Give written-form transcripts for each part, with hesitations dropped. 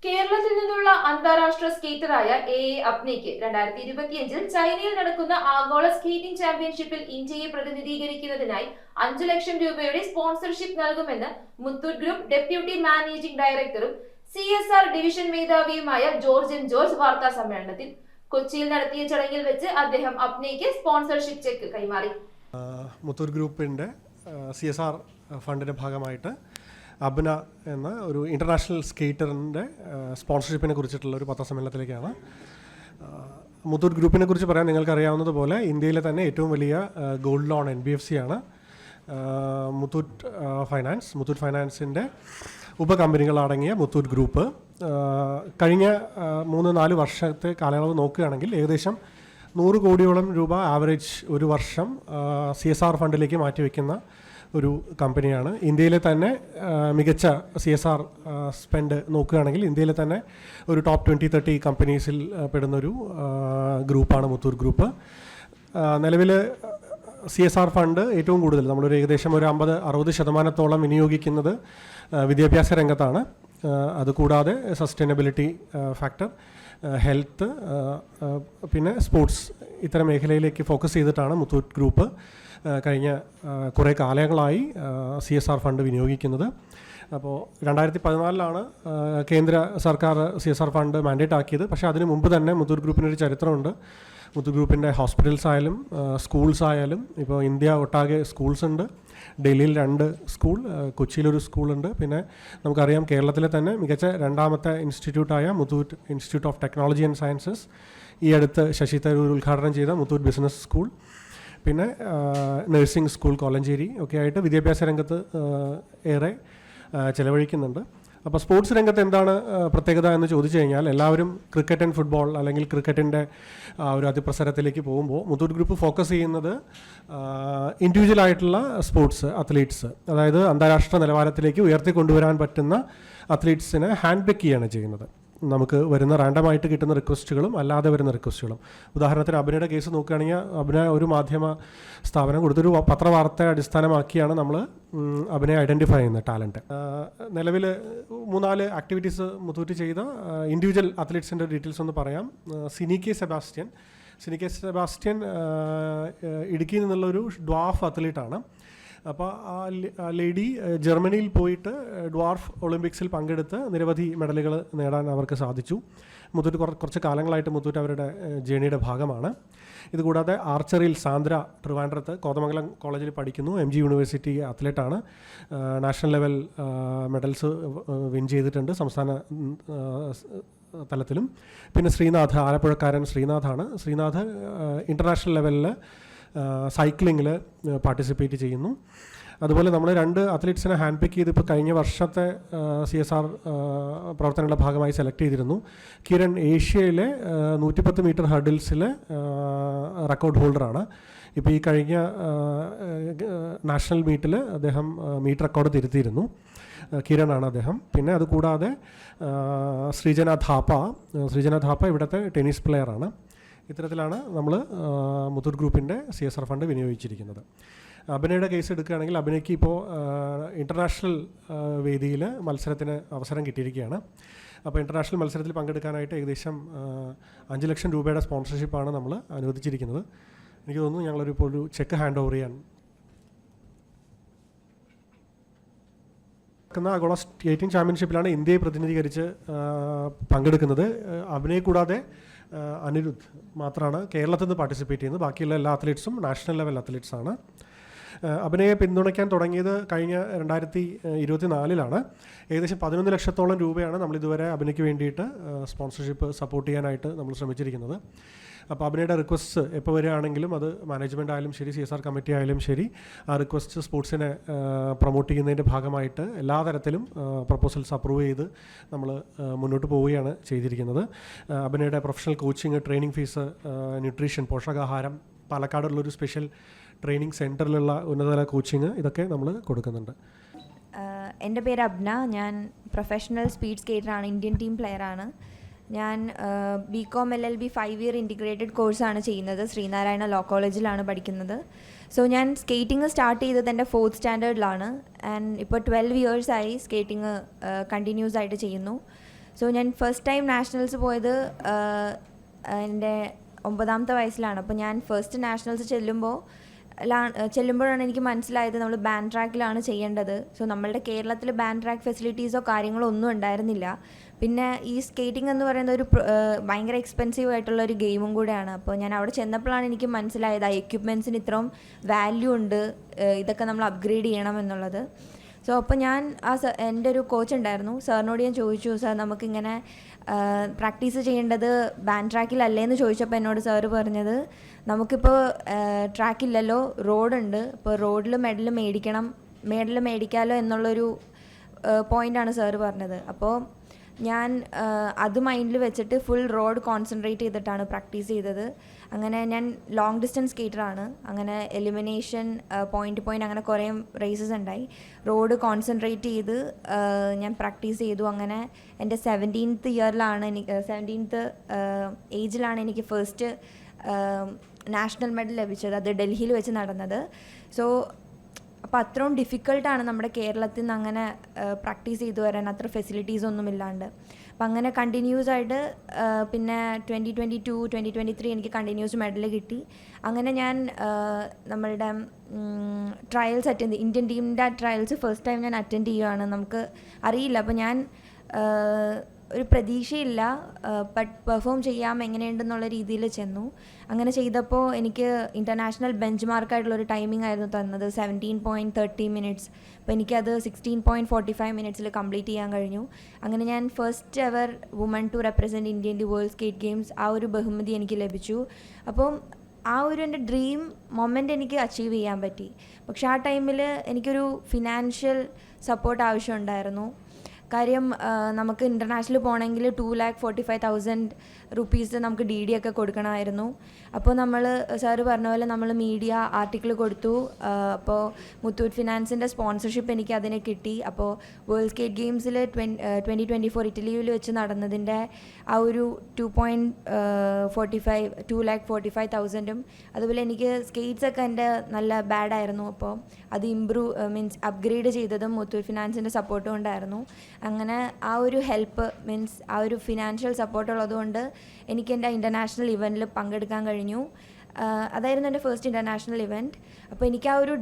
കേരളത്തിൽ നിന്നുള്ള അന്താരാഷ്ട്ര സ്കേറ്ററായ അപ്നയ്ക്ക് 2025 ചൈനയിൽ നടക്കുന്ന ആഗോള സ്കേറ്റിംഗ് ചാമ്പ്യൻഷിപ്പിൽ ഇന്ത്യയെ പ്രതിനിധീകരിക്കുന്നതിനായി 5 ലക്ഷം രൂപയുടെ സ്പോൺസർഷിപ്പ് നൽകുമെന്ന് മുത്തൂറ്റ് ഗ്രൂപ്പ് ഡെപ്യൂട്ടി മാനേജിംഗ് ഡയറക്ടറും CSR ഡിവിഷൻ മേധാവിയുമായ ജോർജ് വാർത്താ സമ്മേളനത്തിൽ കൊച്ചിയിൽ നടത്തിയ ചടങ്ങിൽ വെച്ച് അദ്ദേഹം അപ്നയ്ക്ക് സ്പോൺസർഷിപ്പ് ചെക്ക് കൈമാറി. മുത്തൂറ്റ് ഗ്രൂപ്പിന്റെ CSR ഫണ്ടിന്റെ ഭാഗമായിട്ട് അബ്ന എന്ന ഒരു ഇൻ്റർനാഷണൽ സ്കേറ്ററിൻ്റെ സ്പോൺസർഷിപ്പിനെ കുറിച്ചിട്ടുള്ള ഒരു പത്രസമ്മേളനത്തിലേക്കാണ്. മുത്തൂറ്റ് ഗ്രൂപ്പിനെ കുറിച്ച് പറയാൻ നിങ്ങൾക്കറിയാവുന്നതുപോലെ ഇന്ത്യയിലെ തന്നെ ഏറ്റവും വലിയ ഗോൾഡ് ലോൺ NBFC ആണ് മുത്തൂറ്റ് ഫൈനാൻസിൻ്റെ ഉപകമ്പനികളടങ്ങിയ മുത്തൂറ്റ് ഗ്രൂപ്പ്. കഴിഞ്ഞ 3-4 വർഷത്തെ കാലയളവ് നോക്കുകയാണെങ്കിൽ ഏകദേശം 100 കോടിയോളം രൂപ ആവറേജ് ഒരു വർഷം CSR ഫണ്ടിലേക്ക് മാറ്റിവെക്കുന്ന ഒരു കമ്പനിയാണ്. ഇന്ത്യയിലെ തന്നെ മികച്ച CSR സ്പെൻഡ് നോക്കുകയാണെങ്കിൽ ഇന്ത്യയിലെ തന്നെ ഒരു ടോപ്പ് 20-30 കമ്പനീസിൽ പെടുന്നൊരു ഗ്രൂപ്പാണ് മുത്തൂറ്റ് ഗ്രൂപ്പ്. നിലവിൽ CSR ഫണ്ട് ഏറ്റവും കൂടുതൽ നമ്മളൊരു ഏകദേശം ഒരു 50-60% വിനിയോഗിക്കുന്നത് വിദ്യാഭ്യാസ രംഗത്താണ്. അതുകൂടാതെ സസ്റ്റൈനബിലിറ്റി ഫാക്ടർ, ഹെൽത്ത്, പിന്നെ സ്പോർട്സ്, ഇത്തരം മേഖലയിലേക്ക് ഫോക്കസ് ചെയ്തിട്ടാണ് മുത്തൂറ്റ് ഗ്രൂപ്പ് കഴിഞ്ഞ കുറേ കാലങ്ങളായി CSR ഫണ്ട് വിനിയോഗിക്കുന്നത്. അപ്പോൾ 2014 കേന്ദ്ര സർക്കാർ CSR ഫണ്ട് മാൻഡേറ്റ് ആക്കിയത്. പക്ഷേ അതിന് മുമ്പ് തന്നെ മുത്തൂറ്റ് ഗ്രൂപ്പിനൊരു ചരിത്രമുണ്ട്. മുത്തൂറ്റ് ഗ്രൂപ്പിൻ്റെ ഹോസ്പിറ്റൽസ് ആയാലും സ്കൂൾസ് ആയാലും, ഇപ്പോൾ ഇന്ത്യ ഒട്ടാകെ സ്കൂൾസ് ഉണ്ട്. ഡൽഹിയിൽ 2 സ്കൂൾ, കൊച്ചിയിലൊരു സ്കൂളുണ്ട്. പിന്നെ നമുക്കറിയാം കേരളത്തിലെ തന്നെ മികച്ച 2ാമത്തെ ഇൻസ്റ്റിറ്റ്യൂട്ടായ Muthoot institute of technology and sciences, ഈ അടുത്ത് ശശി തരൂർ ഉദ്ഘാടനം ചെയ്ത മുത്തൂറ്റ് ബിസിനസ് സ്കൂൾ, പിന്നെ നഴ്സിംഗ് സ്കൂൾ കോലഞ്ചേരി ഒക്കെ ആയിട്ട് വിദ്യാഭ്യാസ രംഗത്ത് ഏറെ ചിലവഴിക്കുന്നുണ്ട്. അപ്പോൾ സ്പോർട്സ് രംഗത്ത് എന്താണ് പ്രത്യേകത എന്ന് ചോദിച്ചു കഴിഞ്ഞാൽ, എല്ലാവരും ക്രിക്കറ്റ് ആൻഡ് ഫുട്ബോൾ അല്ലെങ്കിൽ ക്രിക്കറ്റിൻ്റെ ഒരു അതിപ്രസരത്തിലേക്ക് പോകുമ്പോൾ മുത്തൂറ്റ് ഗ്രൂപ്പ് ഫോക്കസ് ചെയ്യുന്നത് ഇൻഡിവിജ്വലായിട്ടുള്ള സ്പോർട്സ് അത്ലീറ്റ്സ്, അതായത് അന്താരാഷ്ട്ര നിലവാരത്തിലേക്ക് ഉയർത്തിക്കൊണ്ടുവരാൻ പറ്റുന്ന അത്ലീറ്റ്സിനെ ഹാൻഡ് പിക്ക് ചെയ്യുകയാണ് ചെയ്യുന്നത്. നമുക്ക് വരുന്ന റാൻഡമായിട്ട് കിട്ടുന്ന റിക്വസ്റ്റുകളും അല്ലാതെ വരുന്ന റിക്വസ്റ്റുകളും. ഉദാഹരണത്തിന് അഭിനയുടെ കേസ് നോക്കുകയാണെങ്കിൽ അഭിനയ ഒരു മാധ്യമ സ്ഥാപനം കൊടുത്തൊരു പത്രവാർത്തയെ അടിസ്ഥാനമാക്കിയാണ് നമ്മൾ അഭിനയെ ഐഡൻറ്റിഫൈ ചെയ്യുന്നത് ടാലൻറ്റ്. നിലവിൽ 3-4 ആക്ടിവിറ്റീസ് മുത്തൂറ്റ് ചെയ്ത ഇൻഡിവിജ്വൽ അത്ലറ്റ്സിൻ്റെ ഡീറ്റെയിൽസ് ഒന്ന് പറയാം. സിനിക്കെ സെബാസ്റ്റ്യൻ ഇടുക്കിയിൽ നിന്നുള്ളൊരു ഡ്വാർഫ് അത്ലീറ്റാണ്. അപ്പോൾ ആ ലേഡി ജർമ്മനിയിൽ പോയിട്ട് ഡ്വാർഫ് ഒളിമ്പിക്സിൽ പങ്കെടുത്ത് നിരവധി മെഡലുകൾ നേടാൻ അവർക്ക് സാധിച്ചു. മുത്തൂറ്റ് കുറച്ച് കാലങ്ങളായിട്ട് മുത്തൂറ്റ് അവരുടെ ജേണിയുടെ ഭാഗമാണ്. ഇതുകൂടാതെ ആർച്ചറിയിൽ സാന്ദ്ര ട്രിവാൻഡ്രത്ത് കോതമംഗലം കോളേജിൽ പഠിക്കുന്നു, MG യൂണിവേഴ്സിറ്റി അത്ലറ്റാണ്. നാഷണൽ ലെവൽ മെഡൽസ് വിൻ ചെയ്തിട്ടുണ്ട് സംസ്ഥാന തലത്തിലും. പിന്നെ ശ്രീനാഥ്, ആലപ്പുഴക്കാരൻ ശ്രീനാഥാണ്. ശ്രീനാഥ് ഇൻ്റർനാഷണൽ ലെവലിൽ സൈക്ലിങ്ങിൽ പാർട്ടിസിപ്പേറ്റ് ചെയ്യുന്നു. അതുപോലെ നമ്മൾ 2 അത്ലറ്റ്സിനെ ഹാൻഡ് പിക്ക് ചെയ്ത് ഇപ്പോൾ കഴിഞ്ഞ വർഷത്തെ CSR പ്രവർത്തനങ്ങളുടെ ഭാഗമായി സെലക്ട് ചെയ്തിരുന്നു. കിരൺ ഏഷ്യയിലെ 110 മീറ്റർ ഹർഡിൽസിലെ റെക്കോർഡ് ഹോൾഡറാണ്. ഇപ്പോൾ ഈ കഴിഞ്ഞ നാഷണൽ മീറ്റിൽ അദ്ദേഹം മീറ്റ് റെക്കോർഡ് തിരുത്തിയിരുന്നു. കിരണാണ് അദ്ദേഹം. പിന്നെ അതുകൂടാതെ ശ്രീജന ഥാപ്പ ഇവിടുത്തെ ടെന്നീസ് പ്ലെയറാണ്. ഇത്തരത്തിലാണ് നമ്മൾ മുത്തൂറ്റ് ഗ്രൂപ്പിൻ്റെ CSR ഫണ്ട് വിനിയോഗിച്ചിരിക്കുന്നത്. അഭിനയുടെ കേസ് എടുക്കുകയാണെങ്കിൽ അഭിനയ്ക്ക് ഇപ്പോൾ ഇൻ്റർനാഷണൽ വേദിയിൽ മത്സരത്തിന് അവസരം കിട്ടിയിരിക്കുകയാണ്. അപ്പോൾ ഇൻ്റർനാഷണൽ മത്സരത്തിൽ പങ്കെടുക്കാനായിട്ട് ഏകദേശം 5 ലക്ഷം രൂപയുടെ സ്പോൺസർഷിപ്പാണ് നമ്മൾ അനുവദിച്ചിരിക്കുന്നത്. എനിക്ക് തോന്നുന്നു ഞങ്ങളൊരു ഒരു ചെക്ക് ഹാൻഡ് ഓവർ ചെയ്യാൻ ആഗോള സ്കേറ്റിംഗ് ചാമ്പ്യൻഷിപ്പിലാണ് ഇന്ത്യയെ പ്രതിനിധീകരിച്ച് പങ്കെടുക്കുന്നത്. അഭിനയെ കൂടാതെ അനിരുദ്ധ് മാത്രമാണ് കേരളത്തിൽ നിന്ന് പാർട്ടിസിപ്പേറ്റ് ചെയ്യുന്നത്. ബാക്കിയുള്ള എല്ലാ അത്ലറ്റ്സും നാഷണൽ ലെവൽ അത്ലറ്റ്സാണ്. അഭിനയെ പിന്തുണയ്ക്കാൻ തുടങ്ങിയത് കഴിഞ്ഞ 2024 ഏകദേശം 11 ലക്ഷത്തോളം രൂപയാണ് നമ്മളിതുവരെ അഭിനയ്ക്ക് വേണ്ടിയിട്ട് സ്പോൺസർഷിപ്പ് സപ്പോർട്ട് ചെയ്യാനായിട്ട് നമ്മൾ ശ്രമിച്ചിരിക്കുന്നത്. അപ്പോൾ അഭിനയുടെ റിക്വസ്റ്റ് എപ്പോൾ വരികയാണെങ്കിലും അത് മാനേജ്മെൻ്റ് ആയാലും ശരി, CSR കമ്മിറ്റി ആയാലും ശരി, ആ റിക്വസ്റ്റ് സ്പോർട്സിനെ പ്രൊമോട്ട് ചെയ്യുന്നതിൻ്റെ ഭാഗമായിട്ട് എല്ലാ തരത്തിലും പ്രപ്പോസൽസ് അപ്രൂവ് ചെയ്ത് നമ്മൾ മുന്നോട്ട് പോവുകയാണ് ചെയ്തിരിക്കുന്നത്. അഭിനയുടെ professional coaching, training fees, nutrition, പോഷകാഹാരം, പാലക്കാടുള്ളൊരു സ്പെഷ്യൽ ട്രെയിനിങ് സെൻറ്ററിലുള്ള ഉന്നതതല കോച്ചിങ്, ഇതൊക്കെ നമ്മൾ കൊടുക്കുന്നുണ്ട്. എൻ്റെ പേര് അബ്ന. ഞാൻ പ്രൊഫഷണൽ സ്പീഡ് സ്കേറ്ററാണ്, ഇന്ത്യൻ ടീം പ്ലെയറാണ്. ഞാൻ BCom LLB 5-year ഇൻറ്റിഗ്രേറ്റഡ് കോഴ്സാണ് ചെയ്യുന്നത്. ശ്രീനാരായണ ലോ കോളേജിലാണ് പഠിക്കുന്നത്. സോ ഞാൻ സ്കേറ്റിംഗ് സ്റ്റാർട്ട് ചെയ്തത് എൻ്റെ 4th സ്റ്റാൻഡേർഡിലാണ്. ആൻഡ് ഇപ്പോൾ 12 years ആയി സ്കേറ്റിംഗ് കണ്ടിന്യൂസ് ആയിട്ട് ചെയ്യുന്നു. സോ ഞാൻ ഫസ്റ്റ് ടൈം നാഷണൽസ് പോയത് എൻ്റെ 9ാമത്തെ വയസ്സിലാണ്. അപ്പോൾ ഞാൻ ഫസ്റ്റ് നാഷണൽസ് ചെല്ലുമ്പോഴാണ് എനിക്ക് മനസ്സിലായത് നമ്മൾ ബാൻഡ് ട്രാക്കിലാണ് ചെയ്യേണ്ടത്. സോ നമ്മളുടെ കേരളത്തിൽ ബാൻഡ് ട്രാക്ക് ഫെസിലിറ്റീസോ കാര്യങ്ങളോ ഒന്നും ഉണ്ടായിരുന്നില്ല. പിന്നെ ഈ സ്കേറ്റിംഗ് എന്ന് പറയുന്നത് ഒരു ഭയങ്കര എക്സ്പെൻസീവ് ആയിട്ടുള്ള ഒരു ഗെയിമും കൂടെയാണ്. അപ്പോൾ ഞാൻ അവിടെ ചെന്നപ്പോഴാണ് എനിക്ക് മനസ്സിലായത് ആ എക്യുപ്മെൻറ്റ്സിന് ഇത്രയും വാല്യൂ ഉണ്ട്, ഇതൊക്കെ നമ്മൾ അപ്ഗ്രേഡ് ചെയ്യണം എന്നുള്ളത്. സോ അപ്പോൾ ഞാൻ എൻ്റെ ഒരു കോച്ച് ഉണ്ടായിരുന്നു, സാറിനോട് ഞാൻ ചോദിച്ചു, സാർ നമുക്കിങ്ങനെ പ്രാക്ടീസ് ചെയ്യേണ്ടത് ബാൻഡ് ട്രാക്കിലല്ലേന്ന് ചോദിച്ചപ്പോൾ എന്നോട് സാറ് പറഞ്ഞത്, നമുക്കിപ്പോൾ ട്രാക്കില്ലല്ലോ, റോഡുണ്ട്, ഇപ്പോൾ റോഡിൽ മെഡൽ മേടിക്കാമല്ലോ എന്നുള്ളൊരു പോയിൻ്റാണ് സാറ് പറഞ്ഞത്. അപ്പോൾ ഞാൻ അത് മൈൻഡിൽ വെച്ചിട്ട് ഫുൾ റോഡ് കോൺസെൻട്രേറ്റ് ചെയ്തിട്ടാണ് പ്രാക്ടീസ് ചെയ്തത്. അങ്ങനെ ഞാൻ ലോങ് ഡിസ്റ്റൻസ് സ്കേറ്ററാണ്. അങ്ങനെ എലിമിനേഷൻ, പോയിൻ്റ് അങ്ങനെ കുറേ റേസസ് ഉണ്ടായി. റോഡ് കോൺസെൻട്രേറ്റ് ചെയ്ത് ഞാൻ പ്രാക്ടീസ് ചെയ്തു. അങ്ങനെ എൻ്റെ 17th ഏജിലാണ് എനിക്ക് ഫസ്റ്റ് നാഷണൽ മെഡൽ ലഭിച്ചത്. അത് ഡൽഹിയിൽ വെച്ച് നടന്നത്. സോ അപ്പോൾ അത്രയും ഡിഫിക്കൾട്ടാണ് നമ്മുടെ കേരളത്തിൽ നിന്ന് അങ്ങനെ പ്രാക്ടീസ് ചെയ്തു വരാൻ, അത്ര ഫെസിലിറ്റീസ് ഒന്നും ഇല്ലാണ്ട്. അപ്പം അങ്ങനെ കണ്ടിന്യൂസ് ആയിട്ട് പിന്നെ 2022, 2023 എനിക്ക് കണ്ടിന്യൂസ് മെഡൽ കിട്ടി. അങ്ങനെ ഞാൻ നമ്മളുടെ ട്രയൽസ് ഇന്ത്യൻ ടീമിൻ്റെ ട്രയൽസ് ഫസ്റ്റ് ടൈം ഞാൻ അറ്റൻഡ് ചെയ്യുകയാണ്. നമുക്ക് അറിയില്ല, അപ്പോൾ ഞാൻ ഒരു പ്രതീക്ഷയില്ല, ബട്ട് പെർഫോം ചെയ്യാം എങ്ങനെയുണ്ടെന്നുള്ള രീതിയിൽ ചെന്നു. അങ്ങനെ ചെയ്തപ്പോൾ എനിക്ക് ഇൻ്റർനാഷണൽ ബെഞ്ച് മാർക്കായിട്ടുള്ളൊരു ടൈമിംഗ് ആയിരുന്നു തന്നത്, 17.30 minutes. അപ്പോൾ എനിക്കത് 16.45 minutes കംപ്ലീറ്റ് ചെയ്യാൻ കഴിഞ്ഞു. അങ്ങനെ ഞാൻ first ever woman to represent India in the world skate games, ആ ഒരു ബഹുമതി എനിക്ക് ലഭിച്ചു. അപ്പം ആ ഒരു എൻ്റെ ഡ്രീം മൊമെൻ്റ് എനിക്ക് അച്ചീവ് ചെയ്യാൻ പറ്റി. പക്ഷെ ആ ടൈമിൽ എനിക്കൊരു ഫിനാൻഷ്യൽ സപ്പോർട്ട് ആവശ്യമുണ്ടായിരുന്നു. കാര്യം നമുക്ക് ഇൻ്റർനാഷണൽ പോകണമെങ്കിൽ 2,45,000 rupees നമുക്ക് DD ഒക്കെ കൊടുക്കണമായിരുന്നു. അപ്പോൾ നമ്മൾ സാറ് പറഞ്ഞ പോലെ നമ്മൾ മീഡിയ ആർട്ടിക്കിൾ കൊടുത്തു. അപ്പോൾ മുത്തൂറ്റ് ഫിനാൻസിൻ്റെ സ്പോൺസർഷിപ്പ് എനിക്ക് അതിന് കിട്ടി. അപ്പോൾ വേൾഡ് സ്കേറ്റ് ഗെയിംസിൽ 2024 ഇറ്റലിയിൽ വെച്ച് നടന്നതിൻ്റെ ആ ഒരു 2,45,000 അതുപോലെ എനിക്ക് സ്കേറ്റ്സൊക്കെ എൻ്റെ നല്ല ബാഡായിരുന്നു. അപ്പോൾ അത് അപ്ഗ്രേഡ് ചെയ്തതും മുത്തൂറ്റ് ഫിനാൻസിൻ്റെ സപ്പോർട്ടും ഉണ്ടായിരുന്നു. അങ്ങനെ ആ ഒരു ഹെൽപ്പ് ആ ഒരു ഫിനാൻഷ്യൽ സപ്പോർട്ട് ഉള്ളതുകൊണ്ട് എനിക്ക് എൻ്റെ ഇൻ്റർനാഷണൽ ഇവൻറ്റിൽ പങ്കെടുക്കാൻ കഴിഞ്ഞു. അതായിരുന്നു എൻ്റെ ഫസ്റ്റ് ഇൻ്റർനാഷണൽ ഇവൻറ്റ്. അപ്പോൾ എനിക്ക് ആ ഒരു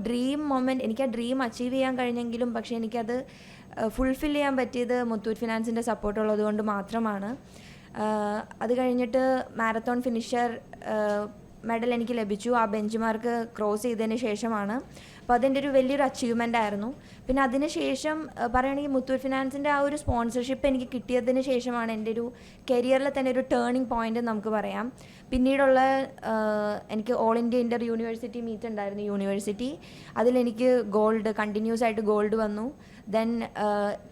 എനിക്ക് ആ ഡ്രീം അച്ചീവ് ചെയ്യാൻ കഴിഞ്ഞെങ്കിലും പക്ഷേ എനിക്കത് ഫുൾഫിൽ ചെയ്യാൻ പറ്റിയത് മുത്തൂറ്റ് ഫിനാൻസിൻ്റെ സപ്പോർട്ട് ഉള്ളതുകൊണ്ട് മാത്രമാണ്. അത് കഴിഞ്ഞിട്ട് മാരത്തോൺ ഫിനിഷർ മെഡൽ എനിക്ക് ലഭിച്ചു. ആ ബെഞ്ച് മാർക്ക് ക്രോസ് ചെയ്തതിന് ശേഷമാണ്. അപ്പോൾ അതെൻ്റെ ഒരു വലിയൊരു അച്ചീവ്മെൻ്റ് ആയിരുന്നു. പിന്നെ അതിന് ശേഷം പറയുകയാണെങ്കിൽ മുത്തൂറ്റ് ഫിനാൻസിൻ്റെ ആ ഒരു സ്പോൺസർഷിപ്പ് എനിക്ക് കിട്ടിയതിന് ശേഷമാണ് എൻ്റെ ഒരു കരിയറിൽ തന്നെ ഒരു ടേണിംഗ് പോയിൻ്റ് നമുക്ക് പറയാം. പിന്നീടുള്ള എനിക്ക് all India inter university meet ഉണ്ടായിരുന്നു, യൂണിവേഴ്സിറ്റി. അതിലെനിക്ക് കണ്ടിന്യൂസ് ആയിട്ട് ഗോൾഡ് വന്നു. Then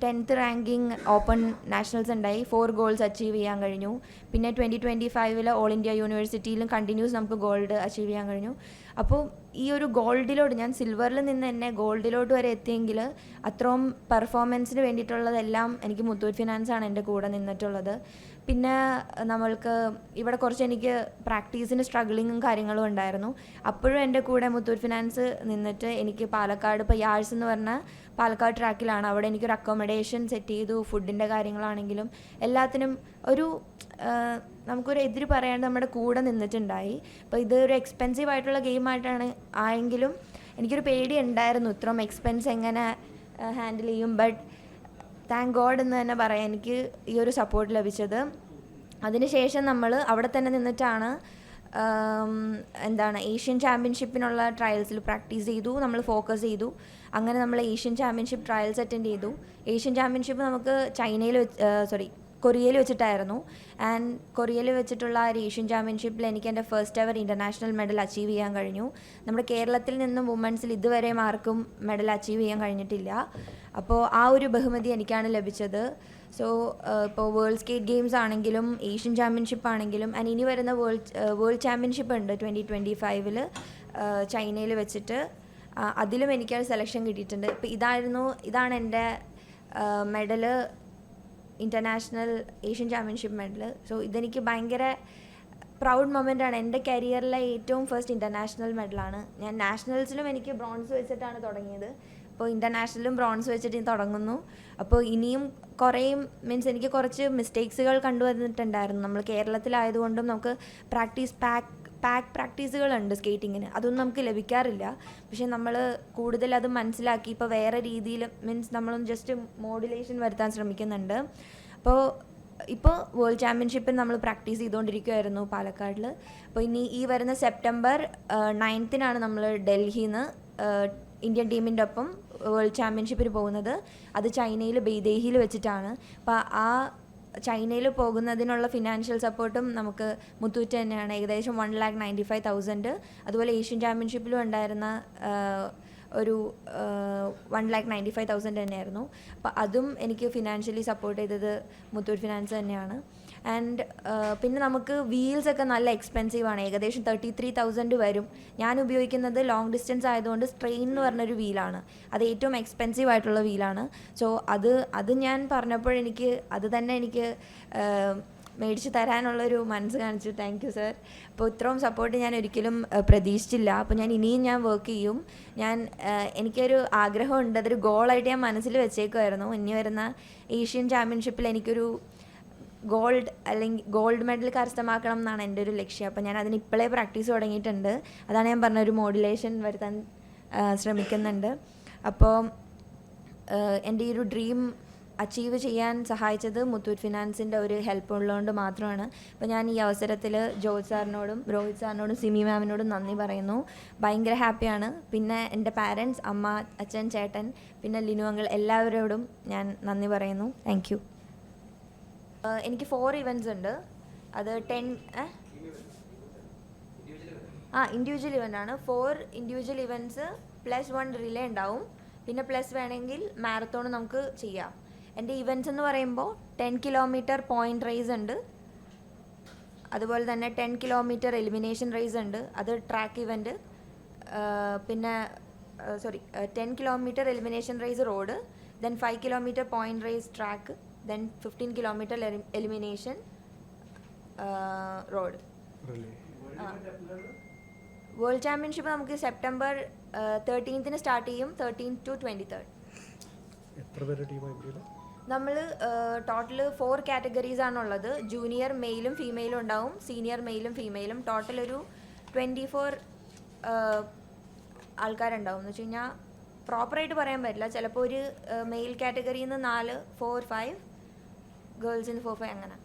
10th ranking open nationals ഉണ്ടായി, 4 goals അച്ചീവ് ചെയ്യാൻ കഴിഞ്ഞു. പിന്നെ 2025 ഓൾ ഇന്ത്യ യൂണിവേഴ്സിറ്റിയിലും കണ്ടിന്യൂസ് നമുക്ക് ഗോൾഡ് അച്ചീവ് ചെയ്യാൻ കഴിഞ്ഞു. അപ്പോൾ ഈ ഒരു ഗോൾഡിലോട്ട്, ഞാൻ സിൽവറിൽ നിന്ന് തന്നെ ഗോൾഡിലോട്ട് വരെ എത്തിയെങ്കിൽ അത്രയും പെർഫോമൻസിന് വേണ്ടിയിട്ടുള്ളതെല്ലാം എനിക്ക് മുത്തൂറ്റ് ഫിനാൻസാണ് എൻ്റെ കൂടെ നിന്നിട്ടുള്ളത്. പിന്നെ നമ്മൾക്ക് ഇവിടെ കുറച്ച് എനിക്ക് പ്രാക്ടീസിന് സ്ട്രഗ്ലിങ്ങും കാര്യങ്ങളും ഉണ്ടായിരുന്നു. അപ്പോഴും എൻ്റെ കൂടെ മുത്തൂറ്റ് ഫിനാൻസ് നിന്നിട്ട് എനിക്ക് പാലക്കാട്, ഇപ്പോൾ യാഴ്സ് എന്ന് പറഞ്ഞാൽ പാലക്കാട് ട്രാക്കിലാണ്, അവിടെ എനിക്കൊരു അക്കോമഡേഷൻ സെറ്റ് ചെയ്തു. ഫുഡിൻ്റെ കാര്യങ്ങളാണെങ്കിലും എല്ലാത്തിനും നമുക്കൊരു എതിര് പറയാണ്ട് നമ്മുടെ കൂടെ നിന്നിട്ടുണ്ടായി. അപ്പോൾ ഇതൊരു എക്സ്പെൻസീവ് ആയിട്ടുള്ള ഗെയിമായിട്ടാണ് ആയെങ്കിലും എനിക്കൊരു പേടി ഉണ്ടായിരുന്നു, ഇത്രയും എക്സ്പെൻസ് എങ്ങനെ ഹാൻഡിൽ ചെയ്യും. ബട്ട് താങ്ക് ഗോഡ് എന്ന് തന്നെ പറയാം എനിക്ക് ഈ ഒരു സപ്പോർട്ട് ലഭിച്ചത്. അതിനുശേഷം നമ്മൾ അവിടെ തന്നെ നിന്നിട്ടാണ് ഏഷ്യൻ ചാമ്പ്യൻഷിപ്പിനുള്ള ട്രയൽസിൽ പ്രാക്ടീസ് ചെയ്തു, നമ്മൾ ഫോക്കസ് ചെയ്തു. അങ്ങനെ നമ്മൾ ഏഷ്യൻ ചാമ്പ്യൻഷിപ്പ് ട്രയൽസ് അറ്റൻഡ് ചെയ്തു. ഏഷ്യൻ ചാമ്പ്യൻഷിപ്പ് നമുക്ക് കൊറിയയിൽ വെച്ചിട്ടായിരുന്നു. ആൻഡ് കൊറിയയിൽ വെച്ചിട്ടുള്ള ആ ഏഷ്യൻ ചാമ്പ്യൻഷിപ്പിൽ എനിക്ക് എൻ്റെ first ever international medal achieve ചെയ്യാൻ കഴിഞ്ഞു. നമ്മുടെ കേരളത്തിൽ നിന്നും വുമൻസിൽ ഇതുവരെ ആർക്കും മെഡൽ അച്ചീവ് ചെയ്യാൻ കഴിഞ്ഞിട്ടില്ല. അപ്പോൾ ആ ഒരു ബഹുമതി എനിക്കാണ് ലഭിച്ചത്. സോ ഇപ്പോൾ വേൾഡ് സ്കേറ്റ് ഗെയിംസ് ആണെങ്കിലും ഏഷ്യൻ ചാമ്പ്യൻഷിപ്പ് ആണെങ്കിലും ആൻഡ് ഇനി വരുന്ന വേൾഡ് ചാമ്പ്യൻഷിപ്പ് ഉണ്ട് 2025 ചൈനയിൽ വെച്ചിട്ട്, അതിലും എനിക്ക് സെലക്ഷൻ കിട്ടിയിട്ടുണ്ട്. ഇപ്പോൾ ഇതാണ് എൻ്റെ medal, international Asian championship medal. So ഇതെനിക്ക് ഭയങ്കര പ്രൗഡ് മൊമെൻ്റാണ്. എൻ്റെ കരിയറിലെ ഏറ്റവും ഫസ്റ്റ് ഇൻ്റർനാഷണൽ മെഡലാണ്. ഞാൻ നാഷണൽസിലും എനിക്ക് ബ്രോൺസ് വെച്ചിട്ടാണ് തുടങ്ങിയത്. അപ്പോൾ ഇൻ്റർനാഷണലും ബ്രോൺസ് വെച്ചിട്ട് തുടങ്ങുന്നു. അപ്പോൾ ഇനിയും കുറേ മീൻസ് എനിക്ക് കുറച്ച് മിസ്റ്റേക്സുകൾ കണ്ടുവന്നിട്ടുണ്ടായിരുന്നു. നമ്മൾ കേരളത്തിലായതുകൊണ്ടും നമുക്ക് പ്രാക്ടീസുകളുണ്ട് സ്കേറ്റിങ്ങിന്, അതൊന്നും നമുക്ക് ലഭിക്കാറില്ല. പക്ഷേ നമ്മൾ കൂടുതൽ അത് മനസ്സിലാക്കി ഇപ്പോൾ വേറെ രീതിയിൽ മീൻസ് നമ്മളൊന്ന് ജസ്റ്റ് മോഡുലേഷൻ വരുത്താൻ ശ്രമിക്കുന്നുണ്ട്. ഇപ്പോൾ വേൾഡ് ചാമ്പ്യൻഷിപ്പിൽ നമ്മൾ പ്രാക്ടീസ് ചെയ്തുകൊണ്ടിരിക്കുമായിരുന്നു പാലക്കാടിൽ. അപ്പോൾ ഇനി ഈ വരുന്ന സെപ്റ്റംബർ 9 നമ്മൾ ഡൽഹിയിൽ നിന്ന് ഇന്ത്യൻ ടീമിൻ്റെ ഒപ്പം വേൾഡ് ചാമ്പ്യൻഷിപ്പിന് പോകുന്നത്. അത് ചൈനയിൽ ബെയ്ദേഹിയിൽ വെച്ചിട്ടാണ്. അപ്പോൾ ആ ചൈനയിൽ പോകുന്നതിനുള്ള ഫിനാൻഷ്യൽ സപ്പോർട്ടും നമുക്ക് മുത്തൂറ്റ് തന്നെയാണ്. ഏകദേശം 1,95,000. അതുപോലെ ഏഷ്യൻ ചാമ്പ്യൻഷിപ്പിലും ഉണ്ടായിരുന്ന ഒരു 1,95,000 തന്നെയായിരുന്നു. അപ്പോൾ അതും എനിക്ക് ഫിനാൻഷ്യലി സപ്പോർട്ട് ചെയ്തത് മുത്തൂറ്റ് ഫിനാൻസ് തന്നെയാണ്. ആൻഡ് പിന്നെ നമുക്ക് വീൽസൊക്കെ നല്ല എക്സ്പെൻസീവാണ്. ഏകദേശം 33,000 വരും. ഞാൻ ഉപയോഗിക്കുന്നത് ലോങ് ഡിസ്റ്റൻസ് ആയതുകൊണ്ട് സ്ട്രെയിൻ എന്ന് പറഞ്ഞൊരു വീലാണ്. അത് ഏറ്റവും എക്സ്പെൻസീവ് ആയിട്ടുള്ള വീലാണ്. സോ അത് ഞാൻ പറഞ്ഞപ്പോൾ അത് തന്നെ എനിക്ക് മേടിച്ച് തരാനുള്ളൊരു മനസ്സ് കാണിച്ചു. Thank you sir. അപ്പോൾ ഇത്രയും സപ്പോർട്ട് ഞാൻ ഒരിക്കലും പ്രതീക്ഷിച്ചില്ല. അപ്പോൾ ഇനിയും വർക്ക് ചെയ്യും. എനിക്കൊരു ആഗ്രഹമുണ്ട്, അതൊരു ഗോളായിട്ട് ഞാൻ മനസ്സിൽ വെച്ചേക്കുമായിരുന്നു. ഇനി വരുന്ന ഏഷ്യൻ ചാമ്പ്യൻഷിപ്പിൽ എനിക്കൊരു ഗോൾഡ് മെഡൽ കരസ്ഥമാക്കണം എന്നാണ് എൻ്റെ ഒരു ലക്ഷ്യം. അപ്പോൾ ഞാൻ അതിന് ഇപ്പോഴേ പ്രാക്ടീസ് തുടങ്ങിയിട്ടുണ്ട്. അതാണ് ഞാൻ പറഞ്ഞ ഒരു മോഡുലേഷൻ വരുത്താൻ ശ്രമിക്കുന്നുണ്ട്. അപ്പോൾ എൻ്റെ ഈ ഒരു ഡ്രീം അച്ചീവ് ചെയ്യാൻ സഹായിച്ചത് മുത്തൂറ്റ് ഫിനാൻസിൻ്റെ ഒരു ഹെൽപ്പ് ഉള്ളതുകൊണ്ട് മാത്രമാണ്. അപ്പോൾ ഞാൻ ഈ അവസരത്തിൽ ജോർജ് സാറിനോടും രോഹിത് സാറിനോടും സിമി മാമിനോടും നന്ദി പറയുന്നു. ഭയങ്കര ഹാപ്പിയാണ്. പിന്നെ എൻ്റെ പാരൻസ്, അമ്മ, അച്ഛൻ, ചേട്ടൻ, പിന്നെ ലിനു അങ്കിൾ, എല്ലാവരോടും ഞാൻ നന്ദി പറയുന്നു. Thank you. എനിക്ക് 4 ഇവൻറ്റ്സ് ഉണ്ട്. അത് ഇൻഡിവിജ്വൽ ഇവൻ്റ് ആണ്. 4 ഇൻഡിവിജ്വൽ ഇവൻറ്റ്സ് +1 റിലേ ഉണ്ടാവും. പിന്നെ പ്ലസ് വേണമെങ്കിൽ മാരത്തോൺ നമുക്ക് ചെയ്യാം. എൻ്റെ ഇവൻറ്റ്സ് എന്ന് പറയുമ്പോൾ 10 കിലോമീറ്റർ പോയിൻ്റ് റേസ് ഉണ്ട്. അതുപോലെ തന്നെ 10 കിലോമീറ്റർ എലിമിനേഷൻ റേസ് ഉണ്ട്. അത് ട്രാക്ക് ഇവൻറ്റ്. പിന്നെ 10 kilometre elimination race road, then 5 kilometre point race track, then 15 kilometer elimination road. World championship നമുക്ക് സെപ്റ്റംബർ 13 സ്റ്റാർട്ട് ചെയ്യും. 13 to 23. എത്ര പേരുടെ ടീമാണ്? നമ്മൾ ടോട്ടൽ 4 കാറ്റഗറീസ് ആണുള്ളത്. ജൂനിയർ മെയിലും ഫീമെയിലും ഉണ്ടാവും, സീനിയർ മെയിലും ഫീമെയിലും. ടോട്ടൽ ഒരു 24 ആൾക്കാരുണ്ടാവും. എന്ന് വെച്ച് കഴിഞ്ഞാൽ പ്രോപ്പറായിട്ട് പറയാൻ പറ്റില്ല. ചിലപ്പോൾ ഒരു മെയിൽ കാറ്റഗറിയിൽ നിന്ന് 4, 4, 5, ഗേൾസിന് 4, 5 അങ്ങനെ.